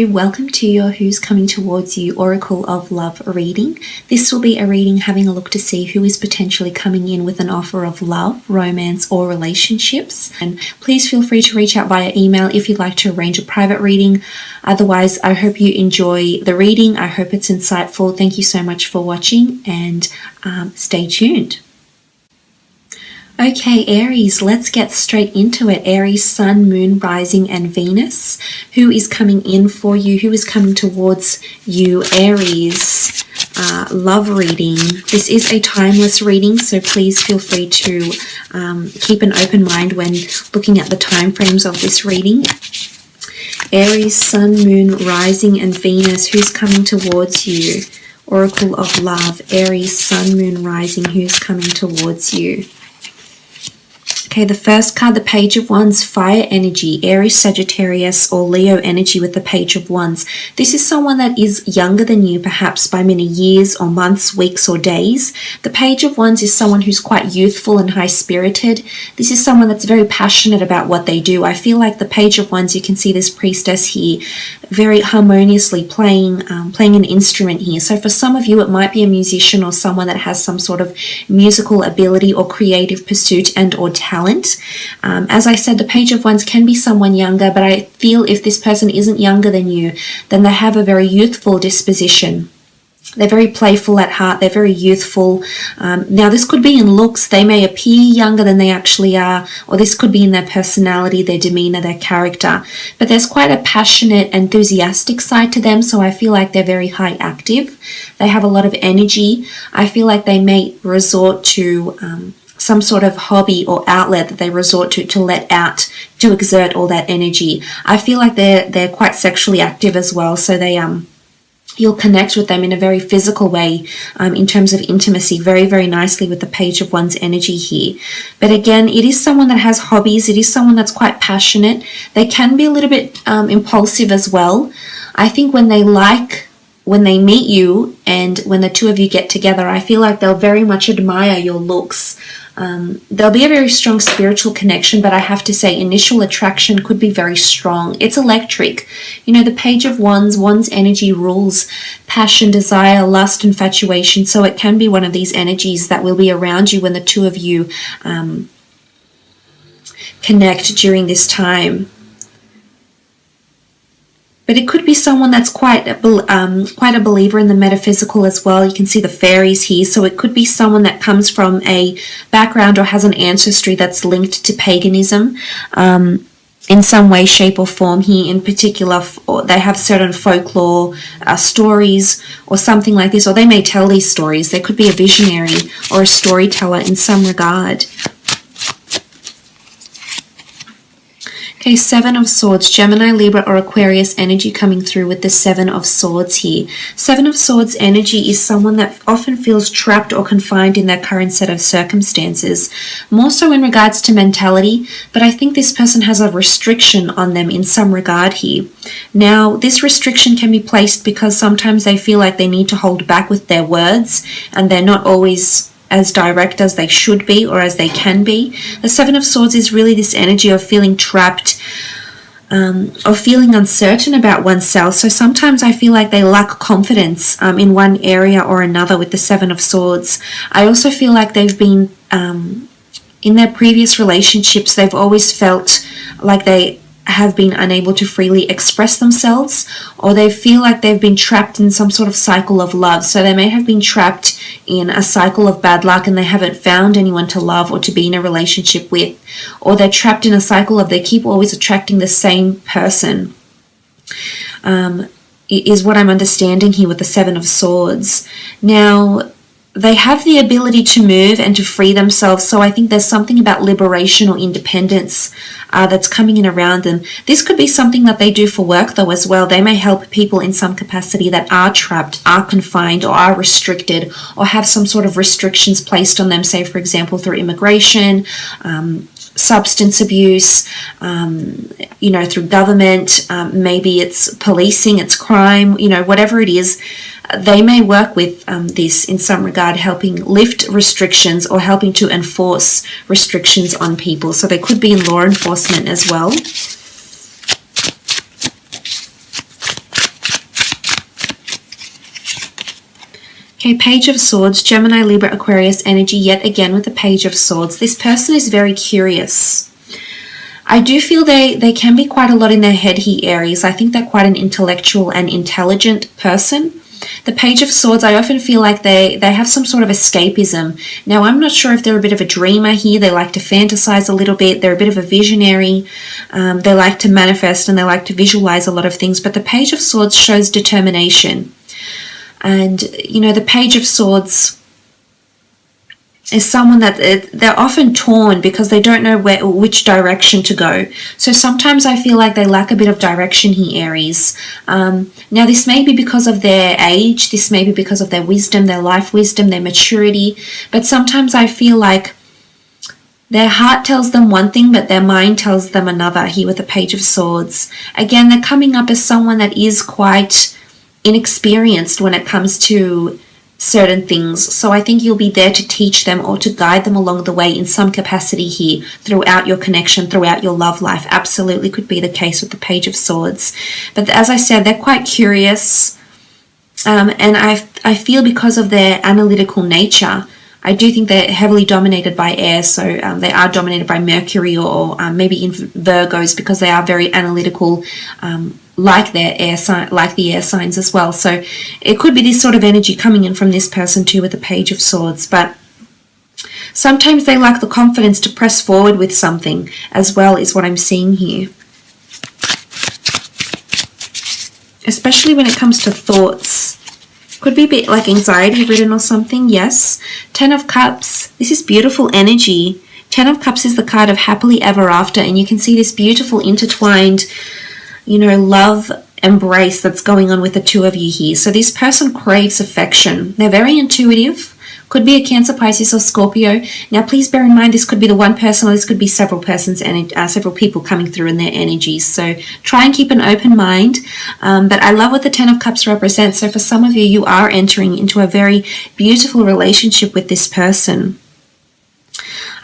Welcome to your Who's Coming Towards You Oracle of Love reading. This will be a reading having a look to see who is potentially coming in with an offer of love, romance, or relationships. And please feel free to reach out via email if you'd like to arrange a private reading. Otherwise, I hope you enjoy the reading. I hope it's insightful. Thank you so much for watching and stay tuned. Okay, Aries, let's get straight into it. Aries, Sun, Moon, Rising, and Venus. Who is coming in for you? Who is coming towards you? Aries, love reading. This is a timeless reading, so please feel free to keep an open mind when looking at the time frames of this reading. Aries, Sun, Moon, Rising, and Venus. Who's coming towards you? Oracle of Love. Aries, Sun, Moon, Rising. Who's coming towards you? Okay, the first card, the Page of Wands, fire energy, Aries, Sagittarius, or Leo energy with the Page of Wands. This is someone that is younger than you, perhaps by many years or months, weeks, or days. The Page of Wands is someone who's quite youthful and high-spirited. This is someone that's very passionate about what they do. I feel like the Page of Wands, you can see this priestess here, very harmoniously playing an instrument here. So for some of you, it might be a musician or someone that has some sort of musical ability or creative pursuit and or talent. As I said, the Page of Wands can be someone younger, but I feel if this person isn't younger than you, then they have a very youthful disposition. They're very playful at heart. They're very youthful. Now, this could be in looks. They may appear younger than they actually are, or this could be in their personality, their demeanor, their character. But there's quite a passionate, enthusiastic side to them, so I feel like they're very high active. They have a lot of energy. I feel like they may resort to some sort of hobby or outlet that they resort to let out, to exert all that energy. I feel like they're quite sexually active as well, so they you'll connect with them in a very physical way in terms of intimacy, very, very nicely with the Page of Wands energy here. But again, it is someone that has hobbies. It is someone that's quite passionate. They can be a little bit impulsive as well. I think when they meet you and when the two of you get together, I feel like they'll very much admire your looks. There'll be a very strong spiritual connection, but I have to say initial attraction could be very strong. It's electric. You know, the Page of Wands energy rules passion, desire, lust, infatuation. So it can be one of these energies that will be around you when the two of you connect during this time. But it could be someone that's quite a believer in the metaphysical as well. You can see the fairies here. So it could be someone that comes from a background or has an ancestry that's linked to paganism in some way, shape, or form here. In particular, they have certain folklore stories or something like this. Or they may tell these stories. They could be a visionary or a storyteller in some regard. Okay, Seven of Swords, Gemini, Libra, or Aquarius energy coming through with the Seven of Swords here. Seven of Swords energy is someone that often feels trapped or confined in their current set of circumstances, more so in regards to mentality, but I think this person has a restriction on them in some regard here. Now, this restriction can be placed because sometimes they feel like they need to hold back with their words, and they're not always as direct as they should be or as they can be. The Seven of Swords is really this energy of feeling trapped, of feeling uncertain about oneself. So sometimes I feel like they lack confidence in one area or another with the Seven of Swords. I also feel like they've been, in their previous relationships, they've always felt like they have been unable to freely express themselves, or they feel like they've been trapped in some sort of cycle of love. So they may have been trapped in a cycle of bad luck and they haven't found anyone to love or to be in a relationship with, or they're trapped in a cycle of they keep always attracting the same person, is what I'm understanding here with the Seven of Swords. Now, they have the ability to move and to free themselves, so I think there's something about liberation or independence that's coming in around them. This could be something that they do for work, though, as well. They may help people in some capacity that are trapped, are confined, or are restricted, or have some sort of restrictions placed on them, say, for example, through immigration, substance abuse, through government, maybe it's policing, it's crime, whatever it is. They may work with this in some regard, helping lift restrictions or helping to enforce restrictions on people. So they could be in law enforcement as well. Okay, Page of Swords, Gemini, Libra, Aquarius energy, yet again with the Page of Swords. This person is very curious. I do feel they can be quite a lot in their head here, Aries. I think they're quite an intellectual and intelligent person. The Page of Swords, I often feel like they have some sort of escapism. Now, I'm not sure if they're a bit of a dreamer here. They like to fantasize a little bit. They're a bit of a visionary. They like to manifest and they like to visualize a lot of things. But the Page of Swords shows determination. And, you know, the Page of Swords is someone that they're often torn because they don't know which direction to go. So sometimes I feel like they lack a bit of direction here, Aries. Now, this may be because of their age. This may be because of their wisdom, their life wisdom, their maturity. But sometimes I feel like their heart tells them one thing, but their mind tells them another here with the Page of Swords. Again, they're coming up as someone that is quite inexperienced when it comes to certain things. So I think you'll be there to teach them or to guide them along the way in some capacity here throughout your connection, throughout your love life. Absolutely could be the case with the Page of Swords. But as I said, they're quite curious. And I feel because of their analytical nature, I do think they're heavily dominated by air, so they are dominated by Mercury or maybe in Virgos because they are very analytical, like the air signs as well. So it could be this sort of energy coming in from this person too with the Page of Swords. But sometimes they lack the confidence to press forward with something as well, is what I'm seeing here. Especially when it comes to thoughts. Could be a bit like anxiety ridden or something, yes. 10 of Cups, this is beautiful energy. 10 of Cups is the card of happily ever after, and you can see this beautiful intertwined, you know, love embrace that's going on with the two of you here. So this person craves affection. They're very intuitive. Could be a Cancer, Pisces, or Scorpio. Now, please bear in mind this could be the one person, or this could be several persons and several people coming through in their energies. So try and keep an open mind. But I love what the 10 of Cups represents. So for some of you, you are entering into a very beautiful relationship with this person.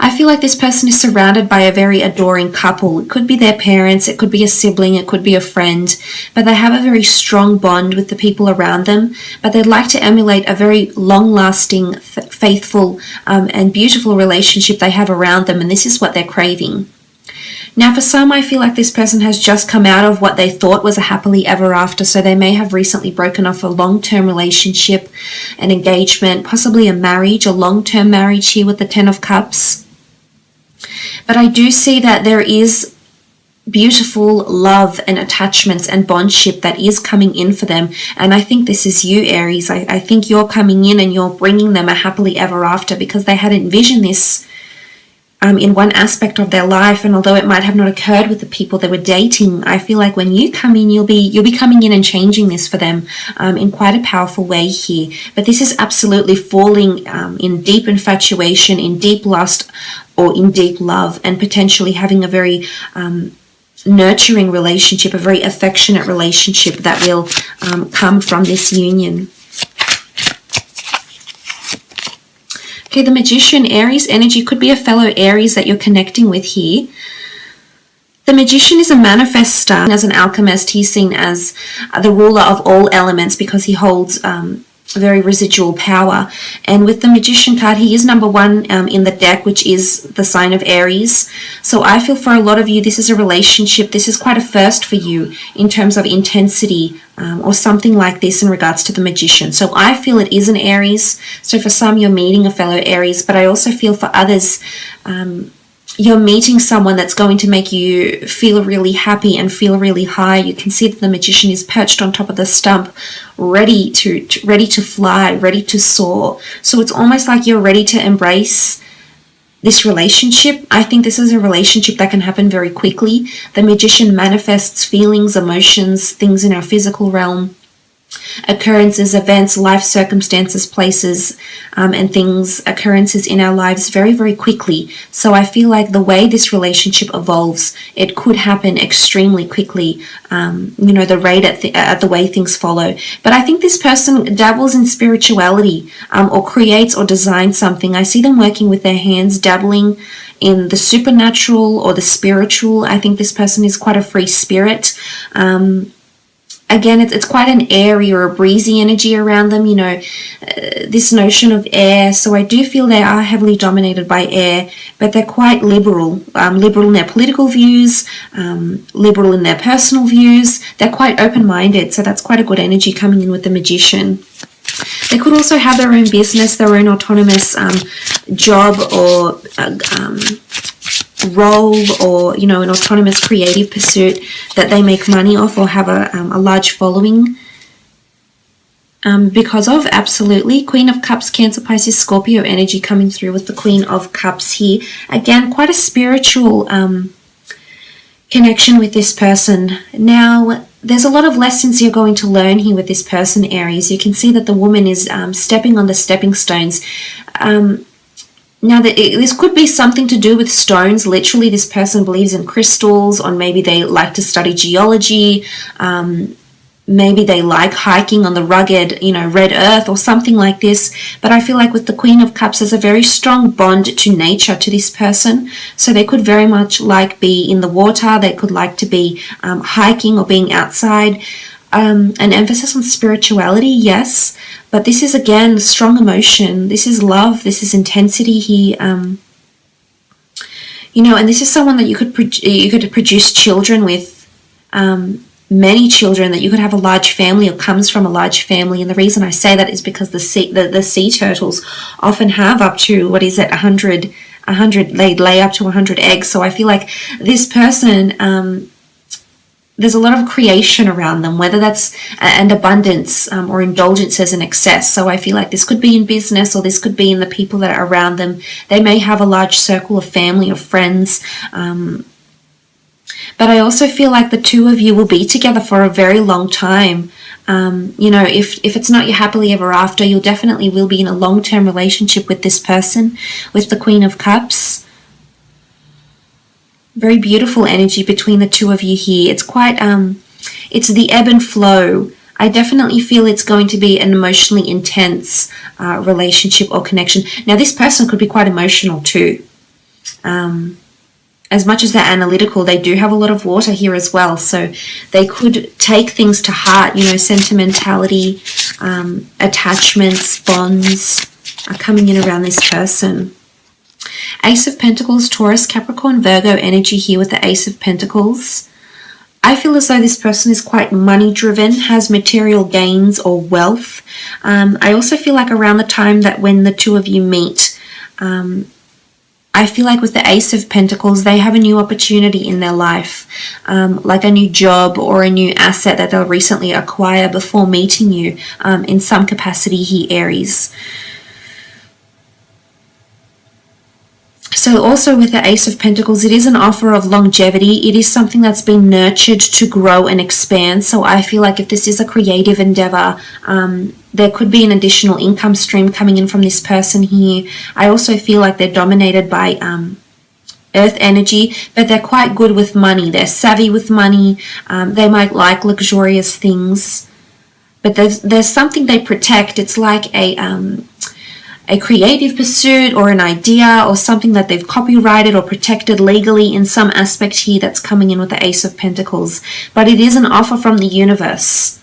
I feel like this person is surrounded by a very adoring couple. It could be their parents, it could be a sibling, it could be a friend, but they have a very strong bond with the people around them, but they'd like to emulate a very long-lasting, faithful, and beautiful relationship they have around them, and this is what they're craving. Now, for some, I feel like this person has just come out of what they thought was a happily ever after, so they may have recently broken off a long-term relationship, an engagement, possibly a marriage, a long-term marriage here with the 10 of Cups. But I do see that there is beautiful love and attachments and bondship that is coming in for them. And I think this is you, Aries. I think you're coming in and you're bringing them a happily ever after because they had envisioned this in one aspect of their life, and although it might have not occurred with the people they were dating, I feel like when you come in, you'll be coming in and changing this for them in quite a powerful way here. But this is absolutely falling in deep infatuation, in deep lust, or in deep love, and potentially having a very nurturing relationship, a very affectionate relationship that will come from this union. Okay, the Magician, Aries energy, could be a fellow Aries that you're connecting with here. The Magician is a manifestor. As an alchemist, he's seen as the ruler of all elements because he holds very residual power. And with the Magician card, he is number one in the deck, which is the sign of Aries. So I feel for a lot of you, this is a relationship. This is quite a first for you in terms of intensity or something like this in regards to the Magician. So I feel it is an Aries. So for some, you're meeting a fellow Aries, but I also feel for others, you're meeting someone that's going to make you feel really happy and feel really high. You can see that the Magician is perched on top of the stump, ready to fly, ready to soar. So it's almost like you're ready to embrace this relationship. I think this is a relationship that can happen very quickly. The Magician manifests feelings, emotions, things in our physical realm, occurrences, events, life circumstances, places, and things, occurrences in our lives very, very quickly. So I feel like the way this relationship evolves, it could happen extremely quickly, the rate at the way things follow. But I think this person dabbles in spirituality or creates or designs something. I see them working with their hands, dabbling in the supernatural or the spiritual. I think this person is quite a free spirit. again, it's quite an airy or a breezy energy around them, you know, this notion of air. So I do feel they are heavily dominated by air, but they're quite liberal, liberal in their political views, liberal in their personal views. They're quite open-minded, so that's quite a good energy coming in with the Magician. They could also have their own business, their own autonomous job or role, or, you know, an autonomous creative pursuit that they make money off or have a large following because of. Absolutely. Queen of Cups, Cancer, Pisces, Scorpio energy coming through with the Queen of Cups here. Again, quite a spiritual connection with this person. Now, there's a lot of lessons you're going to learn here with this person, Aries. You can see that the woman is stepping on the stepping stones. Now, this could be something to do with stones. Literally, this person believes in crystals, or maybe they like to study geology. Maybe they like hiking on the rugged, you know, red earth or something like this. But I feel like with the Queen of Cups, there's a very strong bond to nature to this person. So they could very much like be in the water. They could like to be hiking or being outside. An emphasis on spirituality, yes. But this is, again, strong emotion. This is love. This is intensity here. You know, and this is someone that you could produce children with. Many children, that you could have a large family or comes from a large family. And the reason I say that is because the sea turtles often have up to, 100, they lay up to 100 eggs. So I feel like this person, there's a lot of creation around them, whether that's an abundance or indulgences and excess. So I feel like this could be in business, or this could be in the people that are around them. They may have a large circle of family or friends. But I also feel like the two of you will be together for a very long time. You know, if it's not your happily ever after, you definitely will be in a long-term relationship with this person, with the Queen of Cups. Very beautiful energy between the two of you here. It's quite, it's the ebb and flow. I definitely feel it's going to be an emotionally intense relationship or connection. Now, this person could be quite emotional too. As much as they're analytical, they do have a lot of water here as well. So they could take things to heart, you know, sentimentality, attachments, bonds are coming in around this person. Ace of Pentacles, Taurus, Capricorn, Virgo energy here with the Ace of Pentacles. I feel as though this person is quite money driven, has material gains or wealth. I also feel like around the time that when the two of you meet, I feel like with the Ace of Pentacles, they have a new opportunity in their life, like a new job or a new asset that they'll recently acquire before meeting you in some capacity here, Aries. So also with the Ace of Pentacles, it is an offer of longevity. It is something that's been nurtured to grow and expand. So I feel like if this is a creative endeavor, there could be an additional income stream coming in from this person here. I also feel like they're dominated by earth energy, but they're quite good with money. They're savvy with money. They might like luxurious things, but there's something they protect. It's like a creative pursuit or an idea or something that they've copyrighted or protected legally in some aspect here that's coming in with the Ace of Pentacles. But it is an offer from the universe.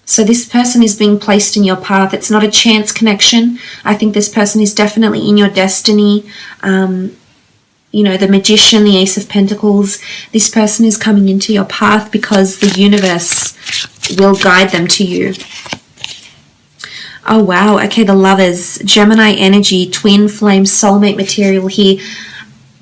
So this person is being placed in your path. It's not a chance connection. I think this person is definitely in your destiny. You know, the Magician, the Ace of Pentacles, this person is coming into your path because the universe will guide them to you. Oh, wow. Okay, the Lovers, Gemini energy, twin flame, soulmate material here.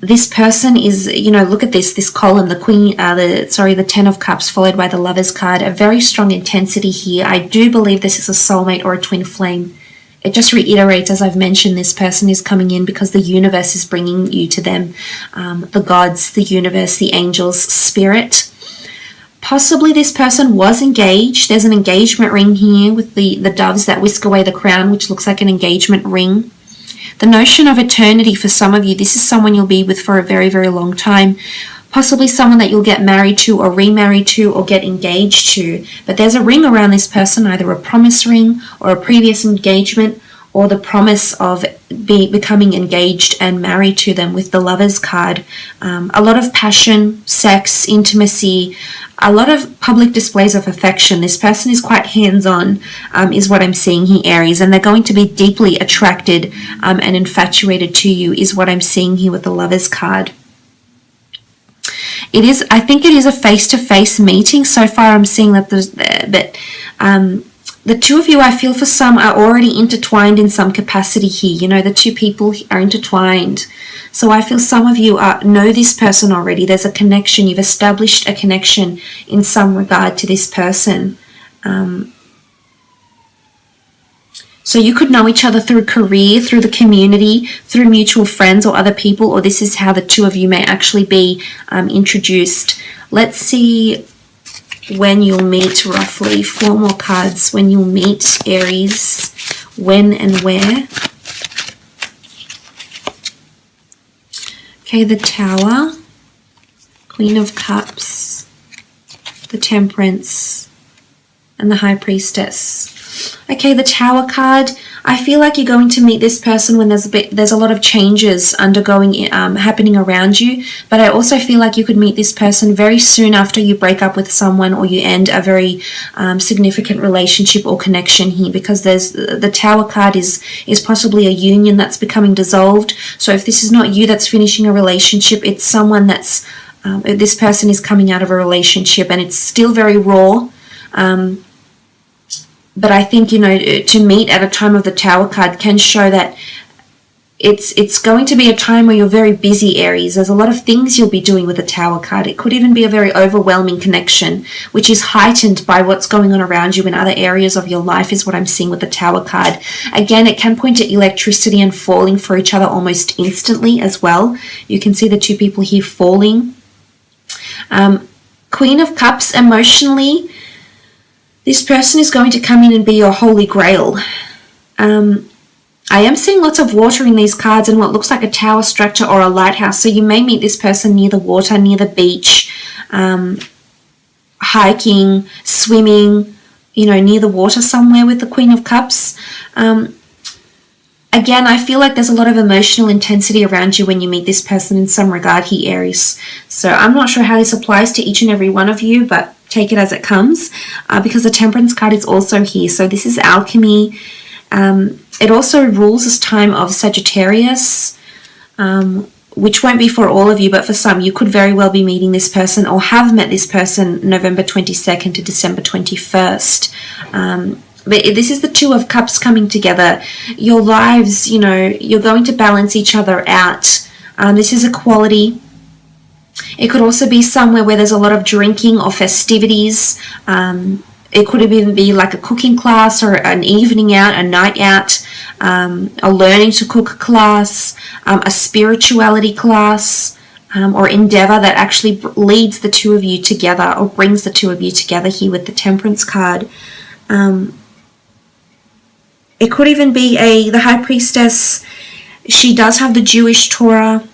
This person is, you know, look at this column, the 10 of Cups followed by the Lovers card. A very strong intensity here. I do believe this is a soulmate or a twin flame. It just reiterates, as I've mentioned, this person is coming in because the universe is bringing you to them. The gods, the universe, the angels, spirit. Possibly this person was engaged. There's an engagement ring here with the doves that whisk away the crown, which looks like an engagement ring. The notion of eternity for some of you, this is someone you'll be with for a very, very long time. Possibly someone that you'll get married to or remarried to or get engaged to. But there's a ring around this person, either a promise ring or a previous engagement or the promise of becoming engaged and married to them with the Lovers card. A lot of passion, sex, intimacy, a lot of public displays of affection. This person is quite hands-on, is what I'm seeing here, Aries, and they're going to be deeply attracted and infatuated to you, is what I'm seeing here with the Lovers card. I think it is a face-to-face meeting. So far I'm seeing that the two of you, I feel for some, are already intertwined in some capacity here. You know, the two people are intertwined. So I feel some of you know this person already. There's a connection. You've established a connection in some regard to this person. So you could know each other through career, through the community, through mutual friends or other people, or this is how the two of you may actually be introduced. Let's see when you'll meet, roughly. 4 more cards. When you'll meet, Aries. When and where. Okay, the Tower. Queen of Cups. The Temperance. And the High Priestess. Okay, the Tower card. I feel like you're going to meet this person when there's a lot of changes happening around you, but I also feel like you could meet this person very soon after you break up with someone or you end a very significant relationship or connection here, because the Tower card is possibly a union that's becoming dissolved. So if this is not you that's finishing a relationship, it's someone that's this person is coming out of a relationship and it's still very raw. But I think, you know, to meet at a time of the Tower card can show that it's going to be a time where you're very busy, Aries. There's a lot of things you'll be doing with the Tower card. It could even be a very overwhelming connection, which is heightened by what's going on around you in other areas of your life, is what I'm seeing with the Tower card. Again, it can point to electricity and falling for each other almost instantly as well. You can see the two people here falling. Queen of Cups, emotionally, this person is going to come in and be your holy grail. I am seeing lots of water in these cards and what looks like a tower structure or a lighthouse. So you may meet this person near the water, near the beach, hiking, swimming, you know, near the water somewhere with the Queen of Cups. Again, I feel like there's a lot of emotional intensity around you when you meet this person in some regard here, Aries. So I'm not sure how this applies to each and every one of you, but take it as it comes, because the Temperance card is also here. So this is alchemy. It also rules this time of Sagittarius, which won't be for all of you, but for some, you could very well be meeting this person or have met this person November 22nd to December 21st. But this is the Two of Cups coming together. Your lives, you know, you're going to balance each other out. This is equality. It could also be somewhere where there's a lot of drinking or festivities. It could even be like a cooking class or an evening out, a night out, a learning to cook class, a spirituality class, or endeavor that actually leads the two of you together or brings the two of you together here with the Temperance card. It could even be the High Priestess. She does have the Jewish Torah,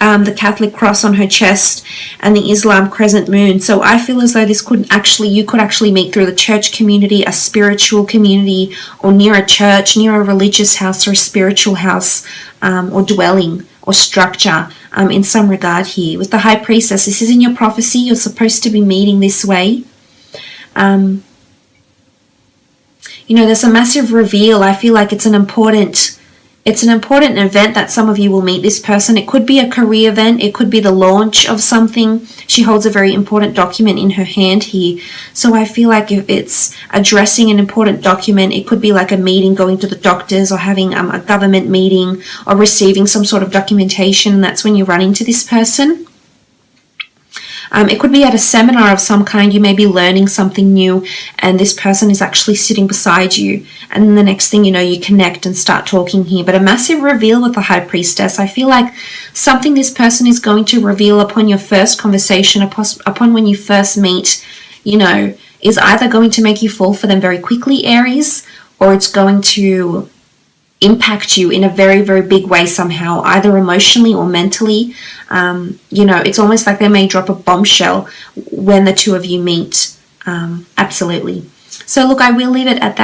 the Catholic cross on her chest, and the Islam crescent moon. So I feel as though you could actually meet through the church community, a spiritual community, or near a church, near a religious house or a spiritual house, or dwelling or structure in some regard here. With the High Priestess, this is in your prophecy. You're supposed to be meeting this way. You know, there's a massive reveal. I feel like it's an important event that some of you will meet this person. It could be a career event. It could be the launch of something. She holds a very important document in her hand here. So I feel like if it's addressing an important document, it could be like a meeting, going to the doctors, or having a government meeting, or receiving some sort of documentation. And that's when you run into this person. It could be at a seminar of some kind. You may be learning something new and this person is actually sitting beside you, and then the next thing you know, you connect and start talking here. But a massive reveal with the High Priestess. I feel like something this person is going to reveal upon your first conversation, upon when you first meet, you know, is either going to make you fall for them very quickly, Aries, or it's going to impact you in a very, very big way somehow, either emotionally or mentally. You know, it's almost like they may drop a bombshell when the two of you meet. Absolutely. So look, I will leave it at that.